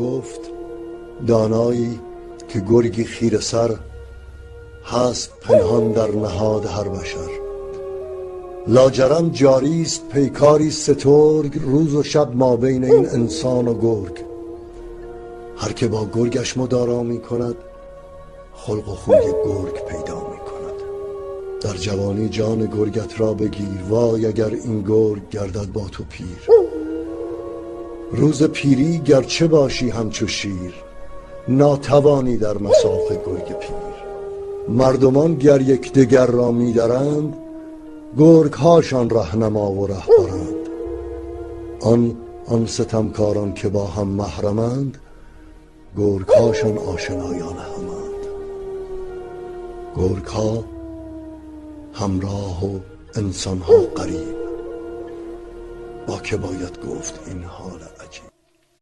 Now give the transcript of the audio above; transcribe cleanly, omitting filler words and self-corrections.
گفت دانایی که گرگی خیره سر هست پنهان در نهاد هر بشر. لاجرم جاریست پیکاری سترگ روز و شب ما بین این انسان و گرگ. هر که با گرگش مدارا می کند خلق و خوی گرگ پیدا می کند. در جوانی جان گرگت را بگیر وای اگر این گرگ گردد با تو پیر. روز پیری گرچه باشی همچو شیر ناتوانی در مصاف گرگ پیر. مردمان گر یکدیگر را می درند گرگ هاشان رهنما و رهبرند. آن ستمکاران که با هم محرمند گرگ هاشان آشنایان همند. گرگ ها همراه و انسان ها غریب با که باید گفت این حال عجیب.